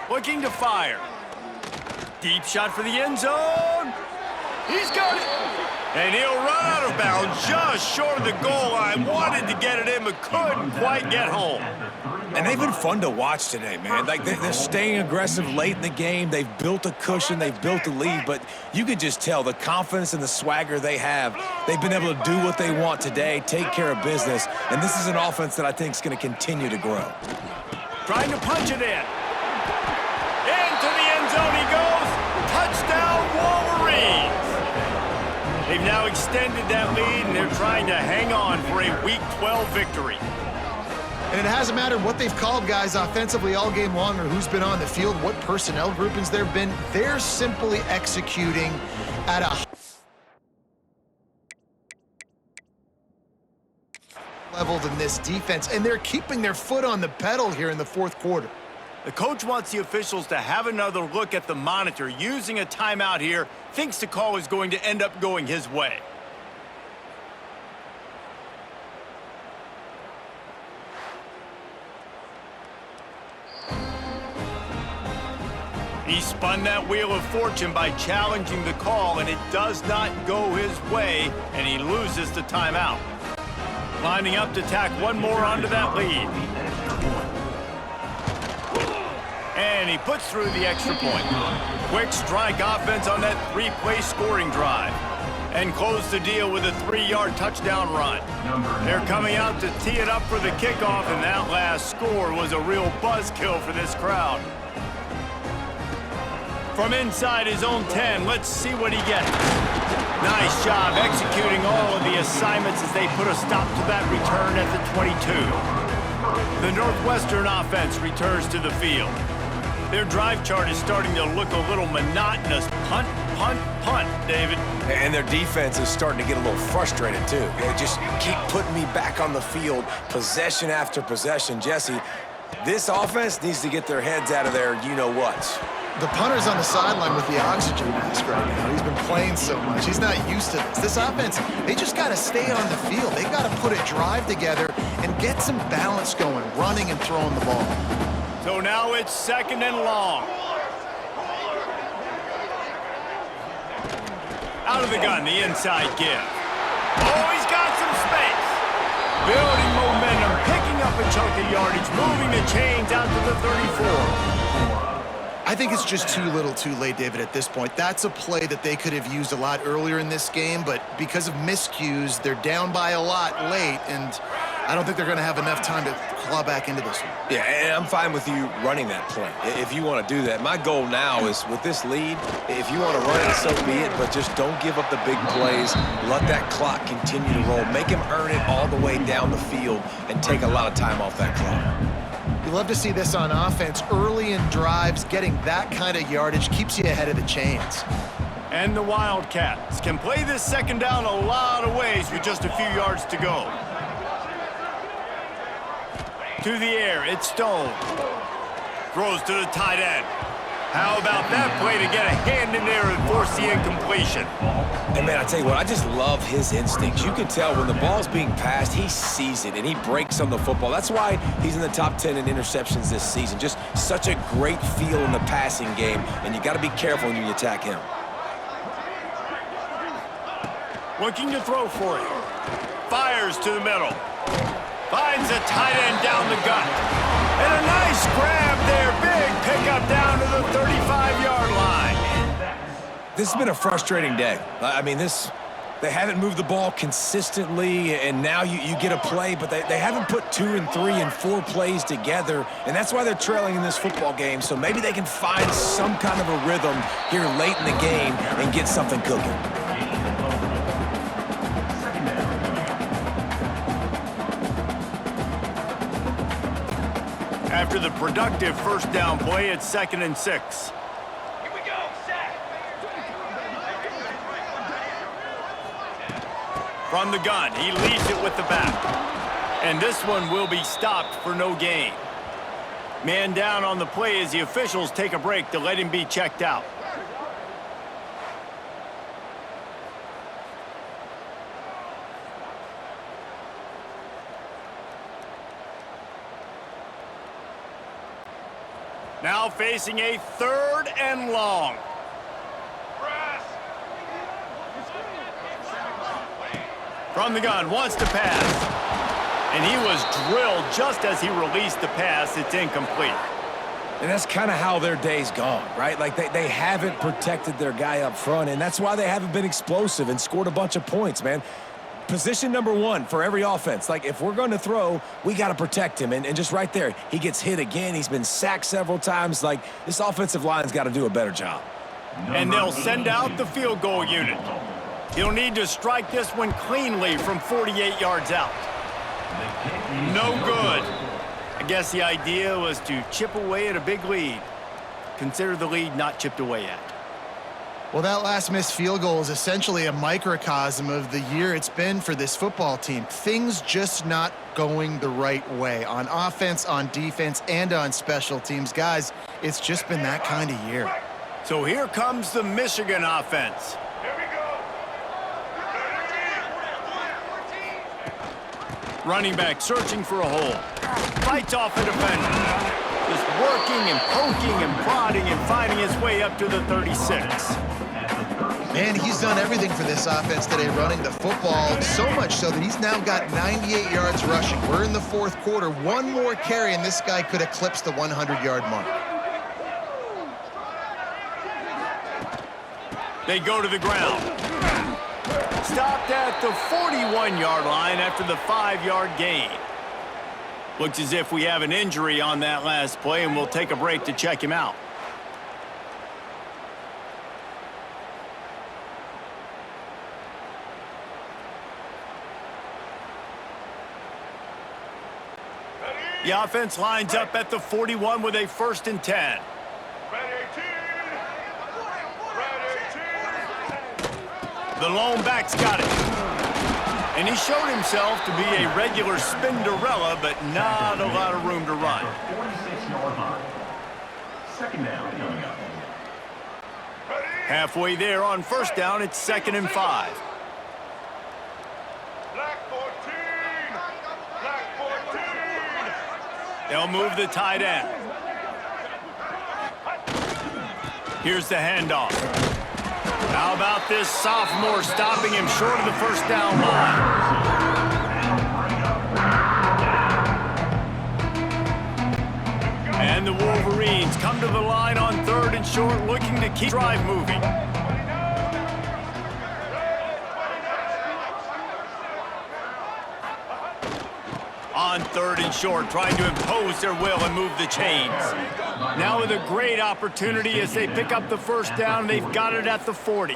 Looking to fire. Deep shot for the end zone. He's got it. And he'll run out of bounds just short of the goal line. Wanted to get it in, but couldn't quite get home. And they've been fun to watch today, man. Like, they're staying aggressive late in the game. They've built a cushion. They've built a lead. But you could just tell the confidence and the swagger they have. They've been able to do what they want today, take care of business. And this is an offense that I think is going to continue to grow. Trying to punch it in. Into the end zone he goes. Touchdown, Wolverines. They've now extended that lead, and they're trying to hang on for a Week 12 victory. And it hasn't mattered what they've called guys offensively all game long or who's been on the field, what personnel groupings there have been. They're simply executing at a level in this defense, and they're keeping their foot on the pedal here in the fourth quarter. The coach wants the officials to have another look at the monitor. Using a timeout here, thinks the call is going to end up going his way. He spun that wheel of fortune by challenging the call, and it does not go his way, and he loses the timeout. Lining up to tack one more onto that lead. And he puts through the extra point. Quick strike offense on that three-play scoring drive. And close the deal with a 3-yard touchdown run. They're coming out to tee it up for the kickoff, and that last score was a real buzzkill for this crowd. From inside his own 10, let's see what he gets. Nice job executing all of the assignments as they put a stop to that return at the 22. The Northwestern offense returns to the field. Their drive chart is starting to look a little monotonous. Punt, punt, punt, David. And their defense is starting to get a little frustrated, too. They just keep putting me back on the field, possession after possession. Jesse, this offense needs to get their heads out of their you-know-whats. The punter's on the sideline with the oxygen mask right now. He's been playing so much. He's not used to this. This offense, they just got to stay on the field. They got to put a drive together and get some balance going, running and throwing the ball. So now it's second and long. Out of the gun, the inside give. Oh, he's got some space. Building momentum, picking up a chunk of yardage, moving the chains out to the 34. I think it's just too little too late, David, at this point. That's a play that they could have used a lot earlier in this game, but because of miscues, they're down by a lot late, and I don't think they're going to have enough time to claw back into this one. Yeah, and I'm fine with you running that play if you want to do that. My goal now is with this lead, if you want to run it, so be it, but just don't give up the big plays. Let that clock continue to roll. Make him earn it all the way down the field and take a lot of time off that clock. You love to see this on offense. Early in drives, getting that kind of yardage keeps you ahead of the chains. And the Wildcats can play this second down a lot of ways with just a few yards to go. To the air, it's Stone. Throws to the tight end. How about that play to get a hand in there and force the incompletion? And man, I tell you what, I just love his instincts. You can tell when the ball's being passed, he sees it and he breaks on the football. That's why he's in the top 10 in interceptions this season. Just such a great feel in the passing game, and you got to be careful when you attack him. Looking to throw for it. Fires to the middle. Finds a tight end down the gut. And a nice grab there. Big pickup down to the 35-yard line. This has been a frustrating day. I mean, they haven't moved the ball consistently, and now you get a play, but they haven't put 2 and 3 and 4 plays together, and that's why they're trailing in this football game. So maybe they can find some kind of a rhythm here late in the game and get something cooking. After the productive first down play, it's 2nd and 6. Here we go, set. From the gun, he leaves it with the back. And this one will be stopped for no gain. Man down on the play as the officials take a break to let him be checked out. Now facing a 3rd and long. From the gun, wants to pass. And he was drilled just as he released the pass. It's incomplete. And that's kind of how their day's gone, right? Like, they haven't protected their guy up front, and that's why they haven't been explosive and scored a bunch of points, man. Position number 1 for every offense. Like, if we're going to throw, we got to protect him. And just right there, he gets hit again. He's been sacked several times. Like, this offensive line's got to do a better job. And they'll send out the field goal unit. He'll need to strike this one cleanly from 48 yards out. No good. I guess the idea was to chip away at a big lead. Consider the lead not chipped away at. Well, that last missed field goal is essentially a microcosm of the year it's been for this football team. Things just not going the right way on offense, on defense, and on special teams. Guys, it's just been that kind of year. So here comes the Michigan offense. Running back searching for a hole. Fights off a defender. Just working and poking and prodding and finding his way up to the 36. Man, he's done everything for this offense today, running the football, so much so that he's now got 98 yards rushing. We're in the 4th quarter. One more carry, and this guy could eclipse the 100-yard mark. They go to the ground. Stopped at the 41-yard line after the 5-yard gain. Looks as if we have an injury on that last play, and we'll take a break to check him out. The offense lines up at the 41 with a 1st and 10. The lone back's got it. And he showed himself to be a regular Spinderella, but not a lot of room to run. 46-yard line. 2nd down coming up. Halfway there on 1st down, it's 2nd and 5. They'll move the tight end. Here's the handoff. How about this sophomore stopping him short of the 1st down line? And the Wolverines come to the line on 3rd and short, looking to keep drive moving. On 3rd and short, trying to impose their will and move the chains. Now with a great opportunity as they pick up the 1st down. They've got it at the 40.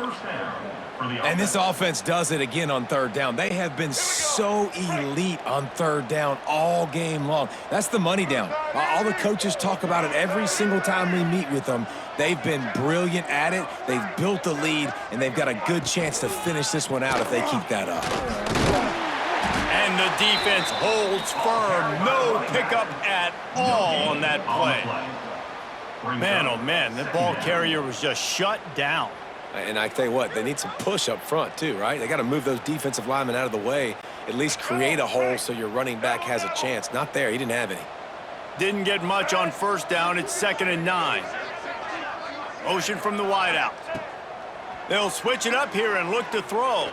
And this offense does it again on 3rd down. They have been so elite on 3rd down all game long. That's the money down. All the coaches talk about it every single time we meet with them. They've been brilliant at it. They've built the lead, and they've got a good chance to finish this one out if they keep that up. And the defense holds firm. No pickup at all on that play. Man, oh man, the ball carrier was just shut down. And I tell you what, they need some push up front too, right? They got to move those defensive linemen out of the way, at least create a hole so your running back has a chance. Not there, he didn't have any. Didn't get much on 1st down. It's 2nd and 9. Motion from the wideout. They'll switch it up here and look to throw.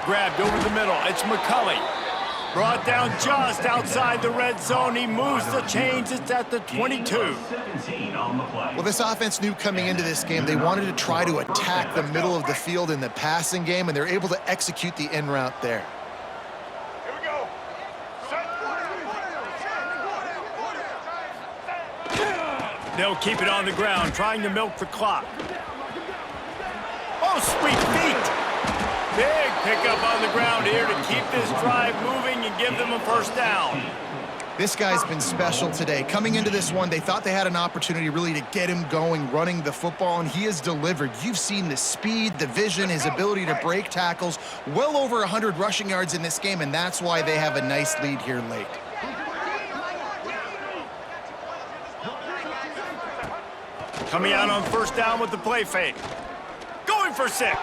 Grabbed over the middle. It's McCulley. Brought down just outside the red zone. He moves the chains. It's at the 22. Well, this offense knew coming into this game they wanted to try to attack the middle of the field in the passing game, and they're able to execute the in route there. They'll keep it on the ground, trying to milk the clock. Oh, sweet feet! Big pickup on the ground here to keep this drive moving and give them a 1st down. This guy's been special today. Coming into this one, they thought they had an opportunity really to get him going, running the football, and he has delivered. You've seen the speed, the vision, his ability to break tackles, well over 100 rushing yards in this game, and that's why they have a nice lead here late. Coming out on first down with the play fake. Going for 6.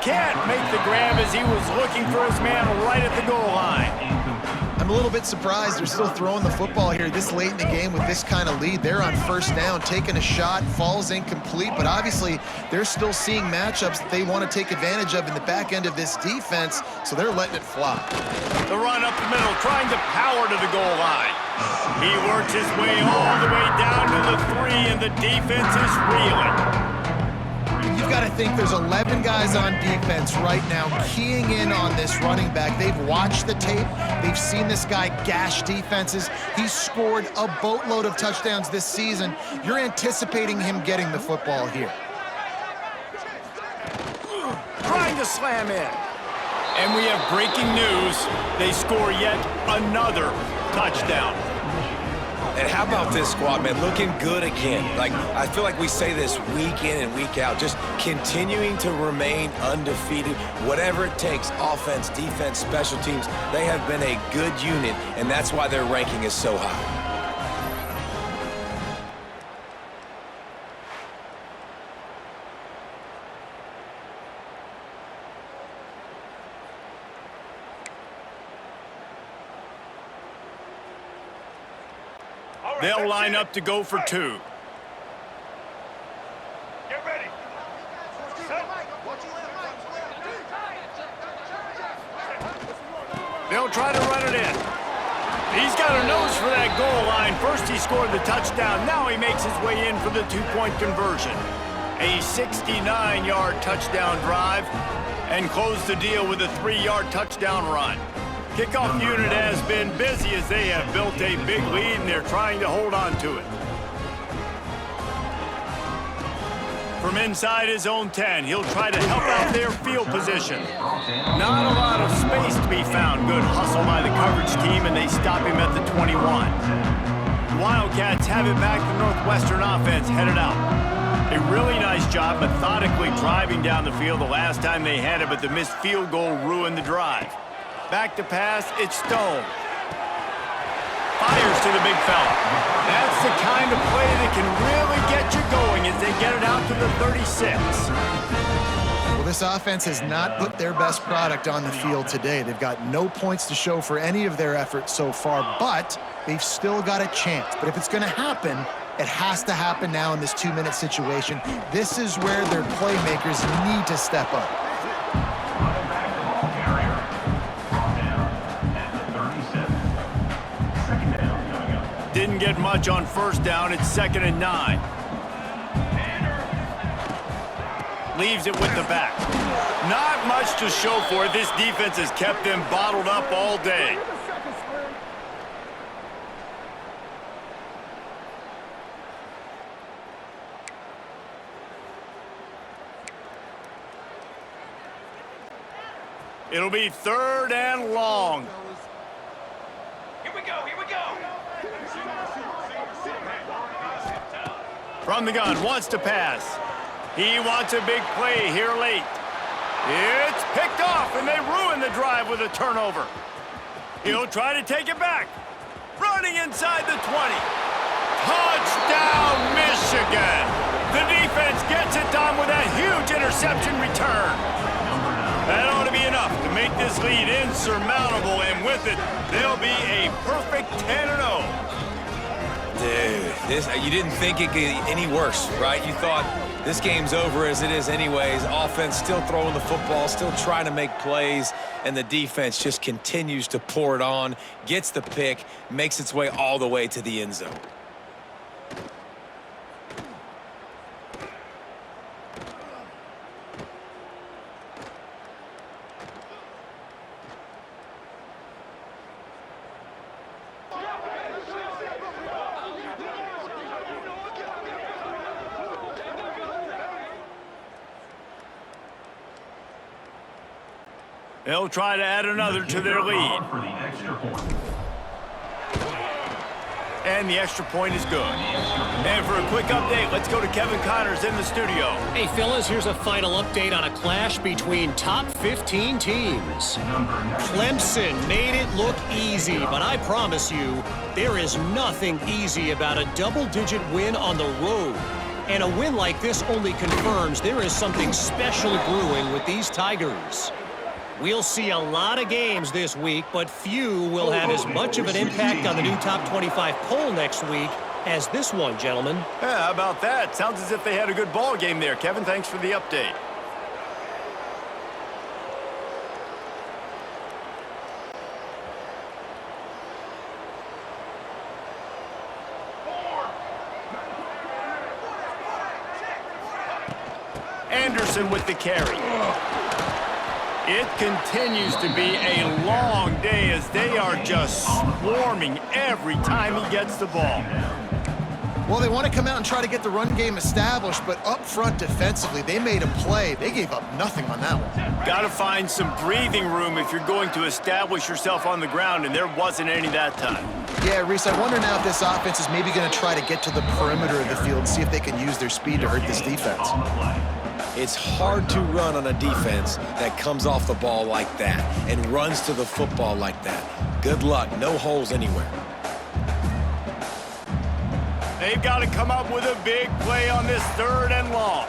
Can't make the grab as he was looking for his man right at the goal line. I'm a little bit surprised they're still throwing the football here this late in the game with this kind of lead. They're on first down, taking a shot, falls incomplete, but obviously they're still seeing matchups that they want to take advantage of in the back end of this defense, so they're letting it fly. The run up the middle, trying to power to the goal line. He works his way all the way down to the 3, and the defense is reeling. You've got to think there's 11 guys on defense right now keying in on this running back. They've watched the tape. They've seen this guy gash defenses. He's scored a boatload of touchdowns this season. You're anticipating him getting the football here. Trying to slam in. And we have breaking news. They score yet another touchdown. And how about this squad, man? Looking good again. Like, I feel like we say this week in and week out, just continuing to remain undefeated, whatever it takes, offense, defense, special teams. They have been a good unit, and that's why their ranking is so high. They'll line up to go for 2. Get ready. They'll try to run it in. He's got a nose for that goal line. First he scored the touchdown. Now he makes his way in for the 2-point conversion. A 69-yard touchdown drive and close the deal with a 3-yard touchdown run. Kickoff unit has been busy as they have built a big lead and they're trying to hold on to it. From inside his own 10, he'll try to help out their field position. Not a lot of space to be found. Good hustle by the coverage team, and they stop him at the 21. The Wildcats have it back. The Northwestern offense headed out. A really nice job methodically driving down the field the last time they had it, but the missed field goal ruined the drive. Back to pass, it's Stone. Fires to the big fella. That's the kind of play that can really get you going as they get it out to the 36. Well, this offense has not put their best product on the field today. They've got no points to show for any of their efforts so far, but they've still got a chance. But if it's going to happen, it has to happen now in this 2-minute situation. This is where their playmakers need to step up. Didn't get much on first down. It's 2nd and 9. Leaves it with the back. Not much to show for it. This defense has kept them bottled up all day. It'll be 3rd and long. Here we go. Here we go. From the gun, wants to pass. He wants a big play here late. It's picked off, and they ruin the drive with a turnover. He'll try to take it back. Running inside the 20. Touchdown, Michigan! The defense gets it done with a huge interception return. That ought to be enough to make this lead insurmountable, and with it, they'll be a perfect 10-0. Dude, you didn't think it could get any worse, right? You thought this game's over as it is anyways. Offense still throwing the football, still trying to make plays, and the defense just continues to pour it on, gets the pick, makes its way all the way to the end zone. They'll try to add another to their lead. For the extra point. And the extra point is good. And for a quick update, let's go to Kevin Connors in the studio. Hey, fellas, here's a final update on a clash between top 15 teams. Clemson made it look easy, but I promise you, there is nothing easy about a double-digit win on the road. And a win like this only confirms there is something special brewing with these Tigers. We'll see a lot of games this week, but few will have as much of an impact on the new top 25 poll next week as this one, gentlemen. Yeah, how about that? Sounds as if they had a good ball game there. Kevin, thanks for the update. Anderson with the carry. It continues to be a long day as they are just swarming every time he gets the ball. Well, they want to come out and try to get the run game established, but up front defensively, they made a play. They gave up nothing on that one. Got to find some breathing room if you're going to establish yourself on the ground, and there wasn't any that time. Yeah, Reese, I wonder now if this offense is maybe going to try to get to the perimeter of the field and see if they can use their speed to hurt this defense. It's hard to run on a defense that comes off the ball like that and runs to the football like that. Good luck. No holes anywhere. They've got to come up with a big play on this 3rd and long.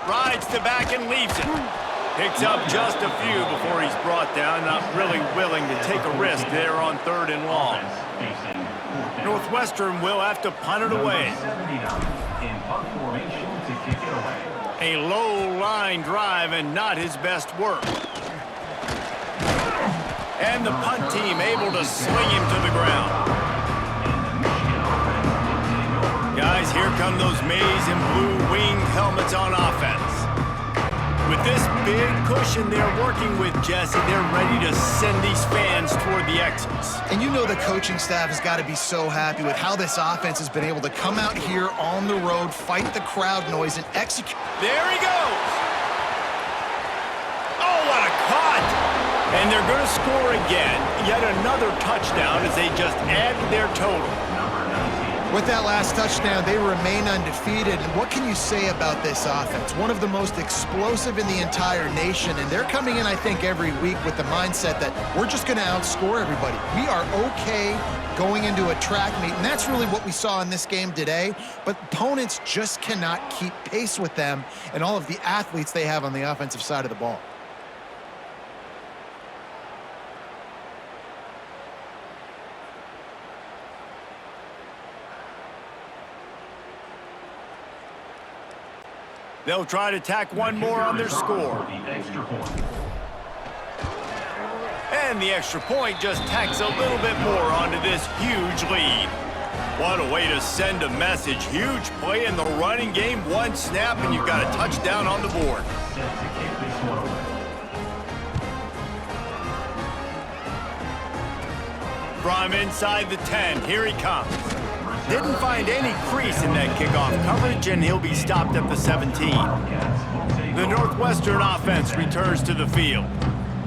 Rides to back and leaves it. Picks up just a few before he's brought down. Not really willing to take a risk there on 3rd and long. Northwestern will have to punt it away. A low line drive and not his best work. And the punt team able to sling him to the ground. Guys, here come those maize and blue wing helmets on offense. With this big cushion they're working with, Jesse, they're ready to send these fans toward the exits. And you know the coaching staff has got to be so happy with how this offense has been able to come out here on the road, fight the crowd noise, and execute. There he goes! Oh, what a cut! And they're going to score again. Yet another touchdown as they just add to their total. With that last touchdown, they remain undefeated. And what can you say about this offense? One of the most explosive in the entire nation. And they're coming in, I think, every week with the mindset that we're just going to outscore everybody. We are okay going into a track meet. And that's really what we saw in this game today. But opponents just cannot keep pace with them and all of the athletes they have on the offensive side of the ball. They'll try to tack one more on their score. And the extra point just tacks a little bit more onto this huge lead. What a way to send a message. Huge play in the running game. One snap and you've got a touchdown on the board. From inside the 10, here he comes. Didn't find any crease in that kickoff coverage, and he'll be stopped at the 17. The Northwestern offense returns to the field.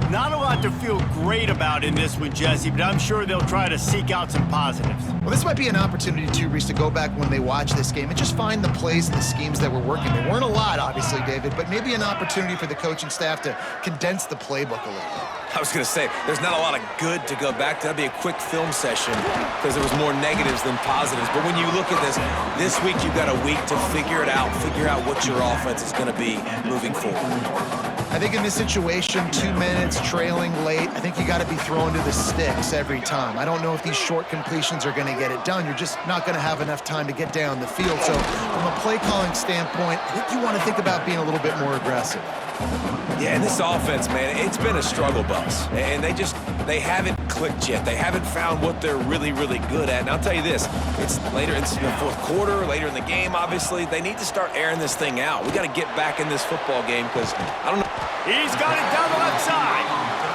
Not a lot to feel great about in this one, Jesse, but I'm sure they'll try to seek out some positives. Well, this might be an opportunity, too, Reese, to go back when they watch this game and just find the plays and the schemes that were working. There weren't a lot, obviously, David, but maybe an opportunity for the coaching staff to condense the playbook a little bit. I was going to say, there's not a lot of good to go back to. That'd be a quick film session because there was more negatives than positives. But when you look at this week you've got a week to figure it out, figure out what your offense is going to be moving forward. I think in this situation, 2 minutes, trailing late, I think you got to be throwing to the sticks every time. I don't know if these short completions are going to get it done. You're just not going to have enough time to get down the field. So from a play calling standpoint, I think you want to think about being a little bit more aggressive. Yeah, and this offense, man, it's been a struggle bus. And they haven't clicked yet. They haven't found what they're really, really good at. And I'll tell you this, it's later in the fourth quarter, later in the game, obviously. They need to start airing this thing out. We got to get back in this football game because, I don't know. He's got it down the left side.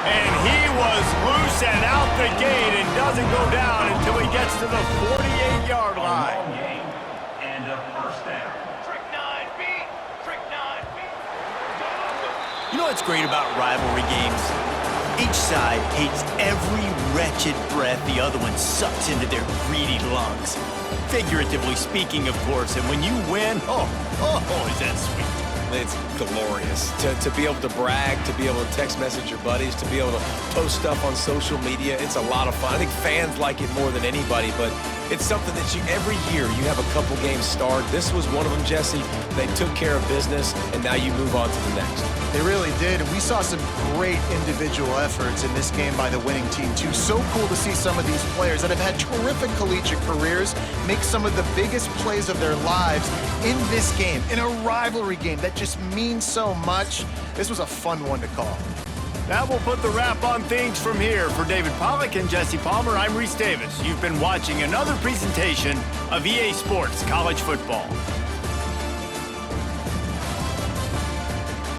And he was loose and out the gate and doesn't go down until he gets to the 48-yard line. And a first down. Trick 9B. Trick 9B. You know what's great about rivalry games? Each side hates every wretched breath the other one sucks into their greedy lungs. Figuratively speaking, of course, and when you win, oh, is that sweet. It's glorious to be able to brag, to be able to text message your buddies, to be able to post stuff on social media. It's a lot of fun. I think fans like it more than anybody, but it's something that every year you have a couple games start. This was one of them, Jesse. They took care of business, and now you move on to the next. They really did, and we saw some great individual efforts in this game by the winning team, too. So cool to see some of these players that have had terrific collegiate careers make some of the biggest plays of their lives in this game, in a rivalry game that just means so much. This was a fun one to call. That will put the wrap on things from here. For David Pollack and Jesse Palmer, I'm Reese Davis. You've been watching another presentation of EA Sports College Football.